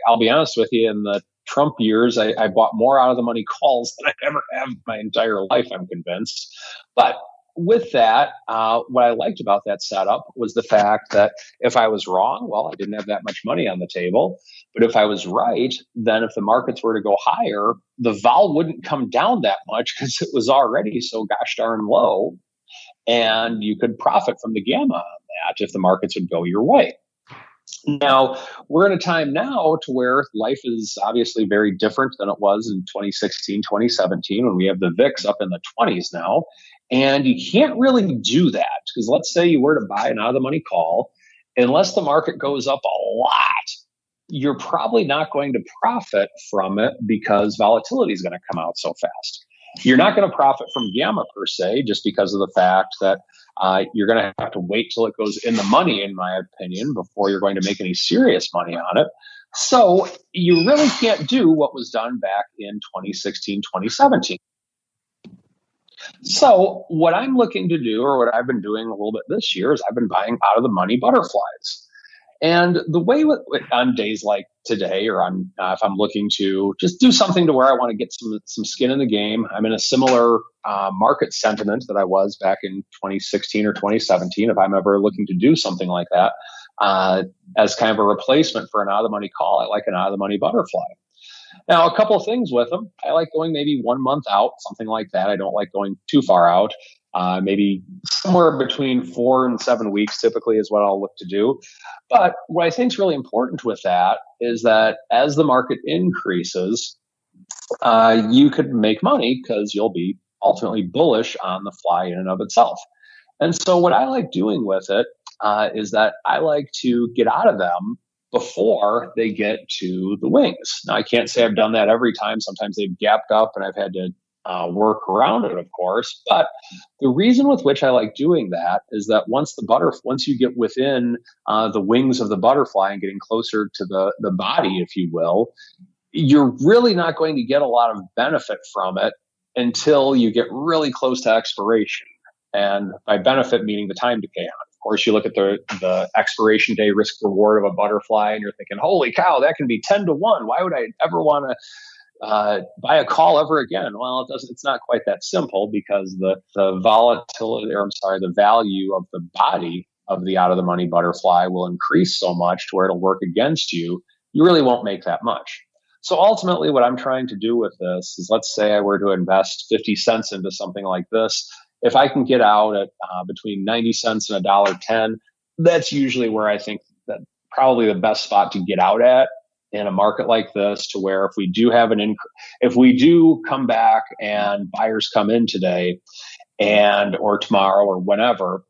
S4: I'll be honest with you, in the Trump years, I bought more out of the money calls than I'd ever have in my entire life, I'm convinced. But with that, what I liked about that setup was the fact that if I was wrong, well, I didn't have that much money on the table. But if I was right, then if the markets were to go higher, the vol wouldn't come down that much because it was already so gosh darn low. And you could profit from the gamma on that if the markets would go your way. Now, we're in a time now to where life is obviously very different than it was in 2016, 2017, when we have the VIX up in the 20s now. And you can't really do that because let's say you were to buy an out of the money call, unless the market goes up a lot, you're probably not going to profit from it because volatility is going to come out so fast. You're not going to profit from gamma per se, just because of the fact that you're going to have to wait till it goes in the money, in my opinion, before you're going to make any serious money on it. So you really can't do what was done back in 2016, 2017. So what I'm looking to do, or what I've been doing a little bit this year, is I've been buying out of the money butterflies. And the way on days like today, or on if I'm looking to just do something to where I want to get some skin in the game, I'm in a similar market sentiment that I was back in 2016 or 2017. If I'm ever looking to do something like that as kind of a replacement for an out of the money call, I like an out of the money butterfly. Now, a couple of things with them. I like going maybe 1 month out, something like that. I don't like going too far out. Maybe somewhere between 4 and 7 weeks typically is what I'll look to do. But what I think is really important with that is that as the market increases, you could make money because you'll be ultimately bullish on the fly in and of itself. And so what I like doing with it is that I like to get out of them before they get to the wings. Now, I can't say I've done that every time. Sometimes they've gapped up and I've had to work around it, of course. But the reason with which I like doing that is that once you get within the wings of the butterfly and getting closer to the body, if you will, you're really not going to get a lot of benefit from it until you get really close to expiration. And by benefit, meaning the time decay on it. Of course, you look at the expiration day risk reward of a butterfly and you're thinking, holy cow, that can be 10 to 1. Why would I ever want to buy a call ever again? Well, it's not quite that simple because the value of the body of the out of the money butterfly will increase so much to where it'll work against you. You really won't make that much. So ultimately what I'm trying to do with this is, let's say I were to invest 50 cents into something like this. If I can get out at between 90 cents and $1.10, that's usually where I think that probably the best spot to get out at in a market like this, to where if we do have if we do come back and buyers come in today or tomorrow or whenever,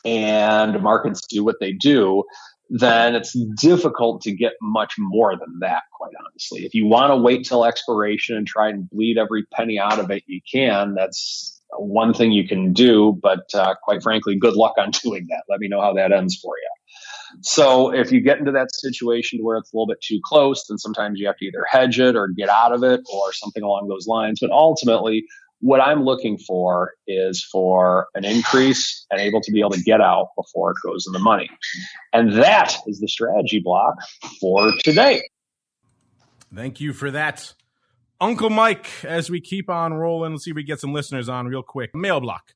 S4: and markets do what they do, then it's difficult to get much more than that, quite honestly. If you want to wait till expiration and try and bleed every penny out of it, you can. That's one thing you can do, but quite frankly, good luck on doing that. Let me know how that ends for you. So if you get into that situation where it's a little bit too close, then sometimes you have to either hedge it or get out of it or something along those lines. But ultimately, what I'm looking for is for an increase and able to be able to get out before it goes in the money. And that is the strategy block for today.
S2: Thank you for that, Uncle Mike. As we keep on rolling, let's see if we get some listeners on real quick. Mail block.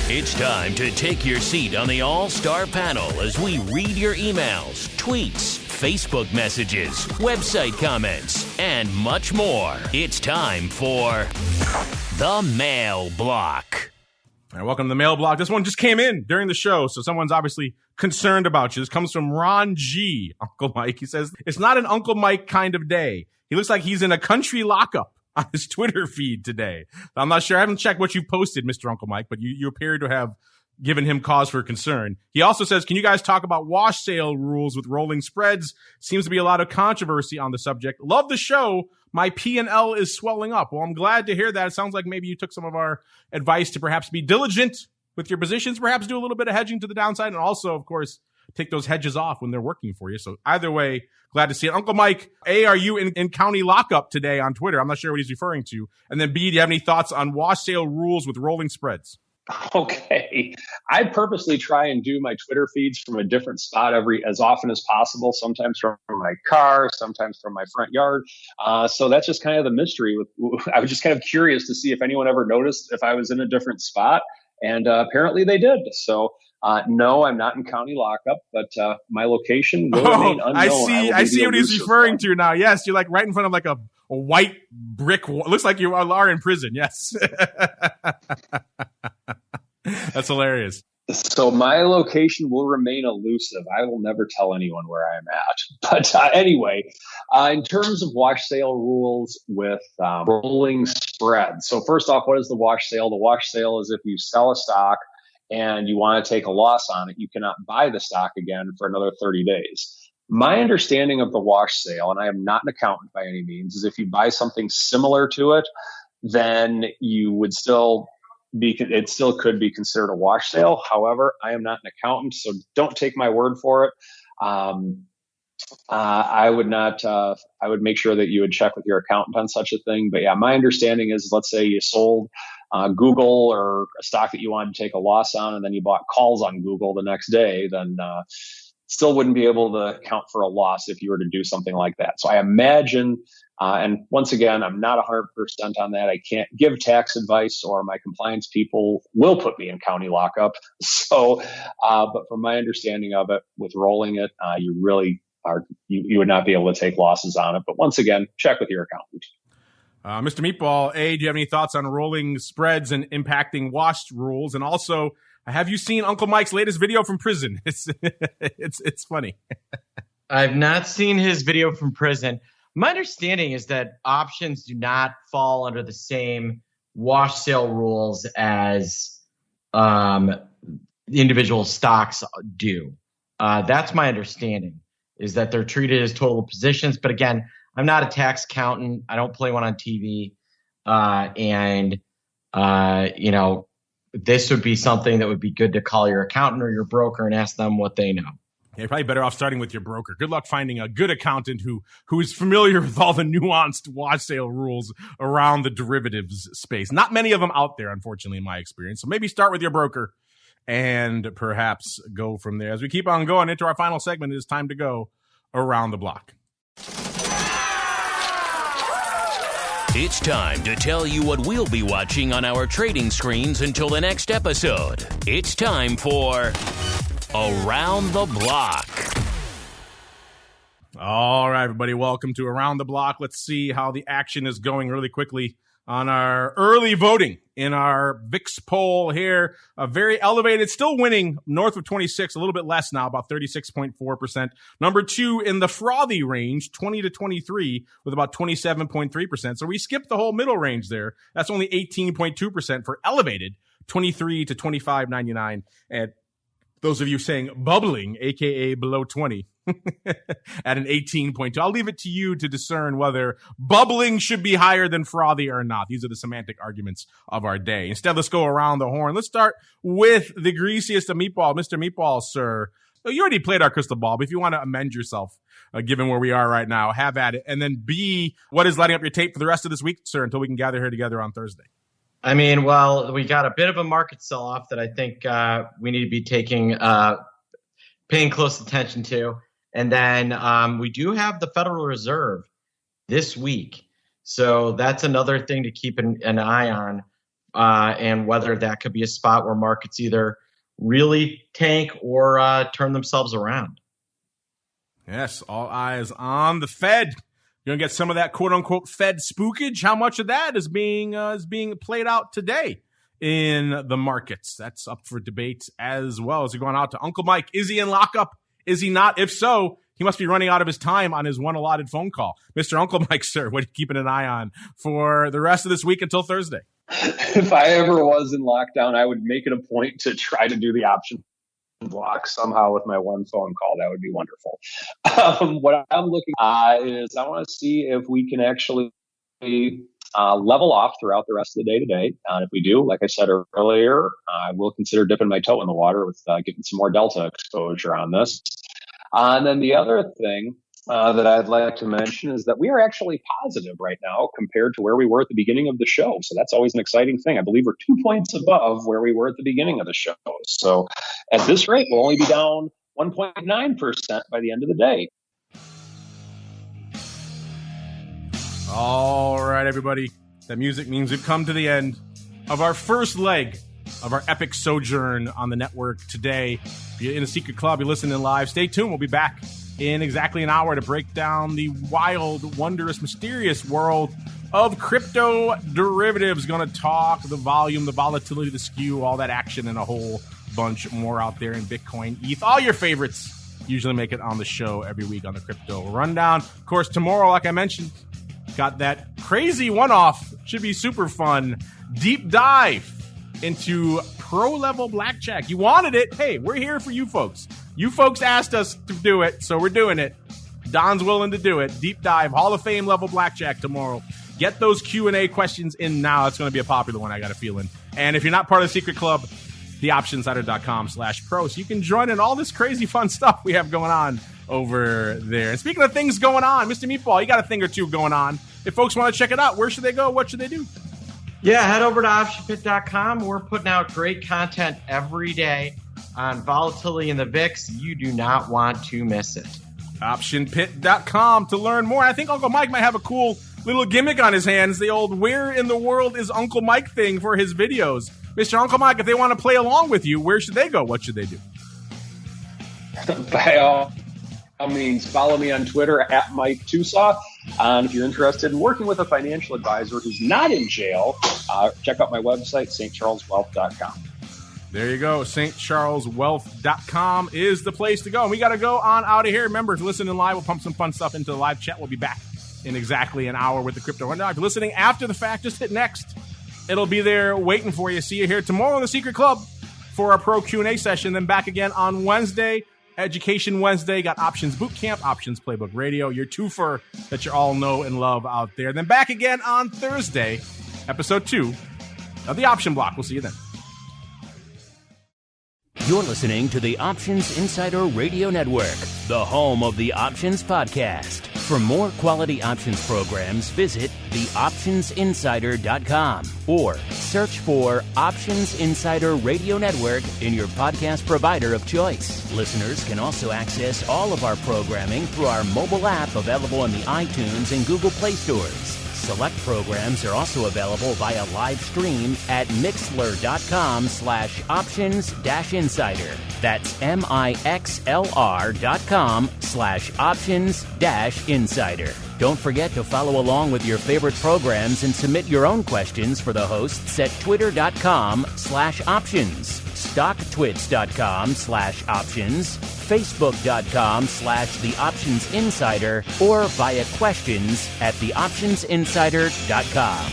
S1: It's time to take your seat on the All-Star panel as we read your emails, tweets, Facebook messages, website comments, and much more. It's time for the Mail Block.
S2: All right, welcome to the Mail Block. This one just came in during the show, so someone's obviously concerned about you. This comes from Ron G. Uncle Mike. He says, it's not an Uncle Mike kind of day. He looks like he's in a country lockup on his Twitter feed today. I'm not sure. I haven't checked what you've posted, Mr. Uncle Mike, but you appear to have given him cause for concern. He also says, can you guys talk about wash sale rules with rolling spreads? Seems to be a lot of controversy on the subject. Love the show. My P&L is swelling up. Well, I'm glad to hear that. It sounds like maybe you took some of our advice to perhaps be diligent with your positions, perhaps do a little bit of hedging to the downside, and also, of course, take those hedges off when they're working for you. So either way, glad to see it. Uncle Mike, A, are you in county lockup today on Twitter? I'm not sure what he's referring to. And then B, do you have any thoughts on wash sale rules with rolling spreads?
S4: Okay. I purposely try and do my Twitter feeds from a different spot as often as possible, sometimes from my car, sometimes from my front yard. So that's just kind of the mystery. I was just kind of curious to see if anyone ever noticed if I was in a different spot. And apparently they did. So no, I'm not in county lockup, but my location will remain unknown.
S2: I see what he's referring to now. Yes, you're like right in front of like a white brick wall. It looks like you are in prison. Yes. That's hilarious.
S4: So my location will remain elusive. I will never tell anyone where I'm at. But anyway, in terms of wash sale rules with rolling spreads. So first off, what is the wash sale? The wash sale is if you sell a stock and you want to take a loss on it, you cannot buy the stock again for another 30 days. My understanding of the wash sale, and I am not an accountant by any means, is if you buy something similar to it, then you would it still could be considered a wash sale. However, I am not an accountant, so don't take my word for it. I would make sure that you would check with your accountant on such a thing. But yeah, my understanding is, let's say you sold Google or a stock that you wanted to take a loss on, and then you bought calls on Google the next day, then still wouldn't be able to account for a loss if you were to do something like that. So I imagine, and once again, I'm not 100% on that. I can't give tax advice, or my compliance people will put me in county lockup. So, but from my understanding of it, with rolling it, you really you would not be able to take losses on it. But once again, check with your accountant.
S2: Mr. Meatball, A, do you have any thoughts on rolling spreads and impacting wash rules? And also, have you seen Uncle Mike's latest video from prison? It's funny.
S3: I've not seen his video from prison. My understanding is that options do not fall under the same wash sale rules as individual stocks do. That's my understanding, is that they're treated as total positions. But again, I'm not a tax accountant. I don't play one on TV. This would be something that would be good to call your accountant or your broker and ask them what they know.
S2: Yeah, you're probably better off starting with your broker. Good luck finding a good accountant who is familiar with all the nuanced wash sale rules around the derivatives space. Not many of them out there, unfortunately, in my experience. So maybe start with your broker and perhaps go from there. As we keep on going into our final segment, it is time to go around the block.
S1: It's time to tell you what we'll be watching on our trading screens until the next episode. It's time for Around the Block.
S2: All right, everybody, welcome to Around the Block. Let's see how the action is going really quickly on our early voting in our VIX poll here. A very elevated, still winning north of 26, a little bit less now, about 36.4%. Number two in the frothy range, 20 to 23, with about 27.3%. So we skipped the whole middle range there. That's only 18.2% for elevated, 23 to 25.99 at Those of you saying bubbling, aka below 20, at an 18.2. I'll leave it to you to discern whether bubbling should be higher than frothy or not. These are the semantic arguments of our day. Instead, let's go around the horn. Let's start with the greasiest of Meatball. Mr. Meatball, sir. You already played our crystal ball, but if you want to amend yourself, given where we are right now, have at it. And then B, what is lighting up your tape for the rest of this week, sir, until we can gather here together on Thursday?
S3: I mean, well, we got a bit of a market sell-off that I think we need to be paying close attention to. And then we do have the Federal Reserve this week. So that's another thing to keep an eye on, and whether that could be a spot where markets either really tank or turn themselves around.
S2: Yes, all eyes on the Fed. You're going to get some of that quote-unquote Fed spookage. How much of that is being played out today in the markets? That's up for debate as well. As we're going out to Uncle Mike. Is he in lockup? Is he not? If so, he must be running out of his time on his one allotted phone call. Mr. Uncle Mike, sir, what are you keeping an eye on for the rest of this week until Thursday?
S4: If I ever was in lockdown, I would make it a point to try to do the option block somehow with my one phone call. That would be wonderful. What I'm looking at is I want to see if we can actually level off throughout the rest of the day today. And if we do, like I said earlier, I will consider dipping my toe in the water with getting some more delta exposure on this. And then the other thing that I'd like to mention is that we are actually positive right now compared to where we were at the beginning of the show. So that's always an exciting thing. I believe we're 2 points above where we were at the beginning of the show. So at this rate, we'll only be down 1.9% by the end of the day.
S2: All right, everybody. That music means we've come to the end of our first leg of our epic sojourn on the network today. If you're in a secret club, you're listening live, stay tuned. We'll be back in exactly an hour to break down the wild, wondrous, mysterious world of crypto derivatives. Going to talk the volume, the volatility, the skew, all that action, and a whole bunch more out there in Bitcoin, ETH. All your favorites usually make it on the show every week on the Crypto Rundown. Of course, tomorrow, like I mentioned, got that crazy one-off. Should be super fun. Deep dive into pro-level blackjack. You wanted it. Hey, we're here for you folks. You folks asked us to do it, so we're doing it. Don's willing to do it. Deep dive, Hall of Fame level blackjack tomorrow. Get those Q&A questions in now. It's going to be a popular one, I got a feeling. And if you're not part of the secret club, theoptionsinsider.com/pro. So you can join in all this crazy fun stuff we have going on over there. And speaking of things going on, Mr. Meatball, you got a thing or two going on. If folks want to check it out, where should they go? What should they do?
S3: Yeah, head over to optionpit.com. We're putting out great content every day on volatility in the VIX. You do not want to miss it.
S2: Optionpit.com to learn more. I think Uncle Mike might have a cool little gimmick on his hands, the old "Where in the World is Uncle Mike" thing for his videos. Mr. Uncle Mike, if they want to play along with you, where should they go? What should they do?
S4: By all means, follow me on Twitter at MikeTOSAW. And if you're interested in working with a financial advisor who's not in jail, check out my website, stcharleswealth.com.
S2: There you go. stcharleswealth.com is the place to go. And we got to go on out of here. Remember, if you're listening live, we'll pump some fun stuff into the live chat. We'll be back in exactly an hour with the Crypto Rundown. If you're listening after the fact, just hit next. It'll be there waiting for you. See you here tomorrow in the Secret Club for our Pro Q&A session. Then back again on Wednesday, Education Wednesday. Got Options Bootcamp, Options Playbook Radio, your twofer that you all know and love out there. Then back again on Thursday, episode 2 of the Option Block. We'll see you then.
S1: You're listening to the Options Insider Radio Network, the home of the Options Podcast. For more quality options programs, visit theoptionsinsider.com or search for Options Insider Radio Network in your podcast provider of choice. Listeners can also access all of our programming through our mobile app available in the iTunes and Google Play stores. Select programs are also available via live stream at mixlr.com/options-insider. That's mixlr.com/options-insider. Don't forget to follow along with your favorite programs and submit your own questions for the hosts at twitter.com/options, stocktwits.com/options, facebook.com/theoptionsinsider, or via questions at theoptionsinsider.com.